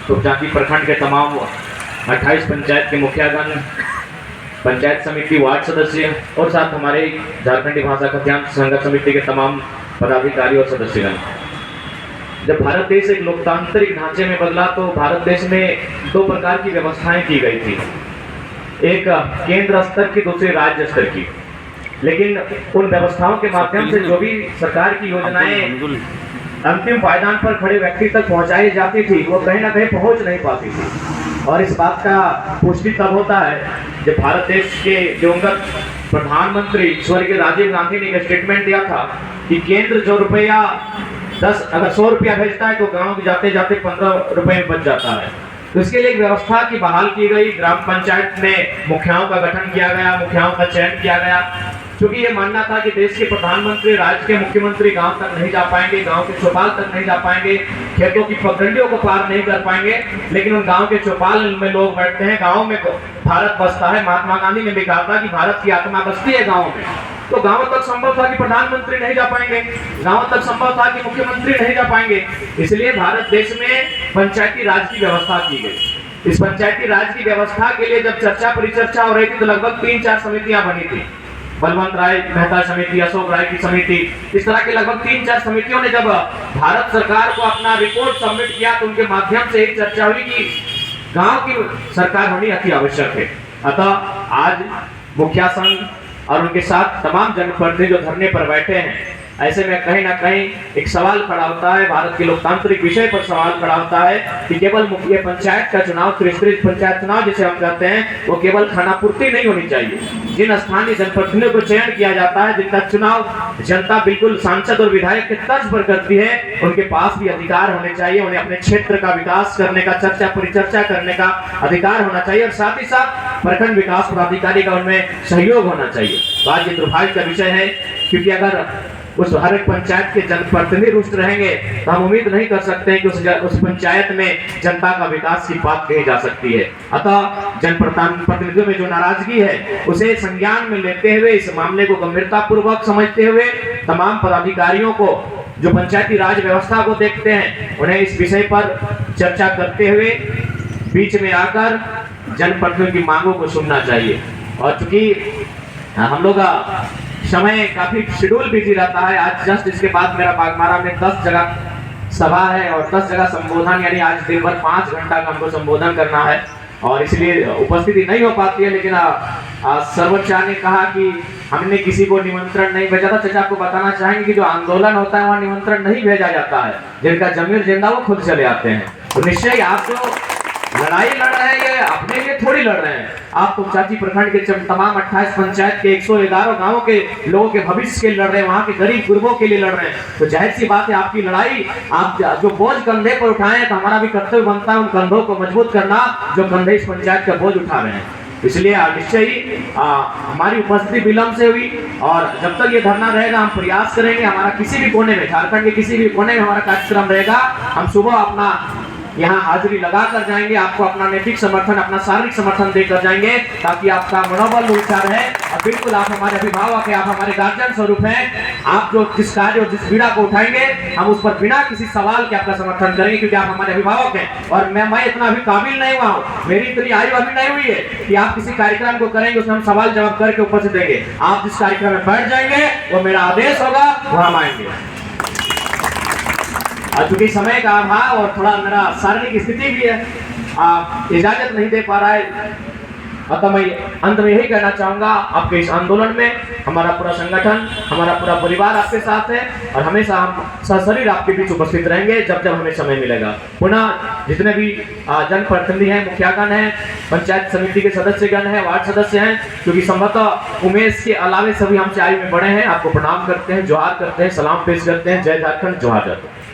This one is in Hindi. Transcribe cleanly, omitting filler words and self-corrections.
तो जाति प्रखंड के तमाम 28 पंचायत के मुखियागण, पंचायत समिति, वार्ड सदस्य और साथ हमारे झारखंडी भाषा कथ्यांश संघर्ष समिति के तमाम पदाधिकारी और सदस्यगण। जब भारत देश एक लोकतांत्रिक ढांचे में बदला तो भारत देश में दो प्रकार की व्यवस्थाएं की गई थी, एक केंद्र स्तर की, दूसरी राज्य स्तर की। लेकिन उन व्यवस्थाओं के माध्यम से जो भी सरकार की योजनाएं अंतिम पायदान पर खड़े व्यक्ति तक पहुंचाई जाती थी, वो कहीं ना कहीं पहुंच नहीं पाती थी। और इस बात का पुष्टि तब होता है जब भारत देश के दिवंगत प्रधानमंत्री स्वर्गीय राजीव गांधी ने एक स्टेटमेंट दिया था कि केंद्र जो रुपया अगर 100 रुपया भेजता है तो गांव जाते जाते 15 रुपए में बच जाता है। तो इसके लिए एक व्यवस्था की बहाल की गई। ग्राम पंचायत में मुखियाओं का गठन किया गया, मुखियाओं का चयन किया गया, क्योंकि ये मानना था कि देश के प्रधानमंत्री, राज्य के मुख्यमंत्री गांव तक नहीं जा पाएंगे, गांव के चौपाल तक नहीं जा पाएंगे, खेतों की पगडंडियों को पार नहीं कर पाएंगे, लेकिन उन गांव के चौपाल में लोग बैठते हैं, गांव में भारत बसता है। महात्मा गांधी ने भी कहा था कि भारत की आत्मा बसती है गाँव में। तो गांव तक संभव था कि प्रधानमंत्री नहीं जा पाएंगे, गांव तक संभव था कि मुख्यमंत्री नहीं जा पाएंगे, इसलिए भारत देश में पंचायती राज की व्यवस्था की गई। इस पंचायती राज की व्यवस्था के लिए जब चर्चा परिचर्चा हो रही थी तो लगभग 3-4 समितियां बनी थी। बलवंत राय मेहता समिति, अशोक राय की समिति, इस तरह के लगभग 3-4 समितियों ने जब भारत सरकार को अपना रिपोर्ट सबमिट किया तो उनके माध्यम से एक चर्चा हुई कि गांव की सरकार होनी अति आवश्यक है। अतः आज मुखिया संघ और उनके साथ तमाम जनप्रतिनिधि जो धरने पर बैठे हैं, ऐसे में कहीं ना कहीं एक सवाल खड़ा होता है, भारत के लोकतांत्रिक विषय पर सवाल खड़ा होता है कि केवल मुखिया पंचायत का चुनाव, त्रिस्तरीय पंचायत चुनाव जिसे हम कहते हैं, वो केवल खानापूर्ति नहीं होनी चाहिए। जिन स्थानीय जनप्रतिनिधियों को चयन किया जाता है, जिनका चुनाव जनता बिल्कुल सांसद और विधायक के तर्ज पर करती है, उनके पास भी अधिकार होने चाहिए, उन्हें अपने क्षेत्र का विकास करने का, चर्चा परिचर्चा करने का अधिकार होना चाहिए और साथ ही साथ प्रखंड विकास पदाधिकारी का उनमें सहयोग होना चाहिए। तो आज ये दुर्भाग्य का विषय है, क्योंकि अगर उस हर एक पंचायत के जनप्रतिनिधि रुष्ट रहेंगे तो हम उम्मीद नहीं कर सकते हैं कि उस पंचायत में जनता का विकास की बात कही जा सकती है। अतः जनप्रतिनिधियों में जो नाराजगी है उसे संज्ञान में लेते हुए, इस मामले को गंभीरता पूर्वक समझते हुए, तमाम पदाधिकारियों को जो पंचायती राज व्यवस्था को देखते हैं उन्हें इस विषय पर चर्चा करते हुए बीच में आकर जनप्रतिनिधियों की मांगों को सुनना चाहिए। और चूंकि हम लोग का समय काफी शेड्यूल बिजी रहता है, आज जस्ट इसके बाद मेरा बागमारा में 10 जगह सभा है और 10 जगह संबोधन, यानी आज दिन भर 5 घंटा का हमको संबोधन करना है और इसलिए उपस्थिति नहीं हो पाती है। लेकिन सर्वोच्च ने कहा कि हमने किसी को निमंत्रण नहीं भेजा था। चाचा आपको बताना चाहेंगे कि जो आंदोलन होता है वहाँ निमंत्रण नहीं भेजा जाता है, जिनका जमीर जिंदा वो खुद चले आते हैं। तो निश्चय आप जो लड़ाई लड़ रहे हैं ये अपने लिए थोड़ी लड़ रहे हैं, आप तो चाची प्रखंड के तमाम 28 पंचायत के 111 गांवों के लोगों के भविष्य के लिए लड़ रहे हैं, वहां के गरीब गुरबों के लिए लड़ रहे हैं। तो जाहिर सी बात है आपकी लड़ाई, आप जो बोझ कंधे पर उठाए हैं तो हमारा भी कर्तव्य बनता है उन कंधों को मजबूत करना जो कंधे इस पंचायत का बोझ उठा रहे हैं। इसलिए निश्चय ही हमारी उपस्थिति विलंब से हुई और जब तक ये धरना रहेगा हम प्रयास करेंगे, हमारा किसी भी कोने में, झारखंड के किसी भी कोने में हमारा कार्यक्रम रहेगा, हम सुबह अपना यहाँ हाजिरी लगा कर जाएंगे, आपको अपना नैतिक समर्थन, अपना शारीरिक समर्थन देकर जाएंगे ताकि आपका मनोबल ऊंचा रहे। और बिल्कुल आप हमारे अभिभावक हैं, आप हमारे गार्जियन स्वरूप हैं, आप जो जिस कार्य और जिस पीड़ा को उठाएंगे हम उस पर बिना किसी सवाल के आपका समर्थन करेंगे, क्योंकि आप हमारे अभिभावक हैं। और मैं इतना अभी काबिल नहीं हुआ हूँ, मेरी इतनी आयु अभी नहीं हुई है कि आप किसी कार्यक्रम को करेंगे उसमें हम सवाल जवाब करके ऊपर से देंगे। आप जिस कार्यक्रम में बैठ जाएंगे वो मेरा आदेश होगा, वो हम आएंगे। चूंकि समय का अभाव और थोड़ा मेरा शारीरिक स्थिति भी है, आप इजाजत नहीं दे पा रहा है, अतः मैं अंत में यही कहना चाहूंगा, आपके इस आंदोलन में हमारा पूरा संगठन, हमारा पूरा परिवार आपके साथ है और हमेशा हम सशरीर आपके बीच उपस्थित रहेंगे जब जब हमें समय मिलेगा। पुनः जितने भी जनप्रतिनिधि हैं, मुखियागण हैं, पंचायत समिति के सदस्यगण हैं, वार्ड सदस्य हैं, क्योंकि संभवतः उमेश के अलावे सभी हमसे आयु में बड़े हैं, आपको प्रणाम करते हैं, जोहार करते हैं, सलाम पेश करते हैं। जय झारखंड, जोहार झारखंड।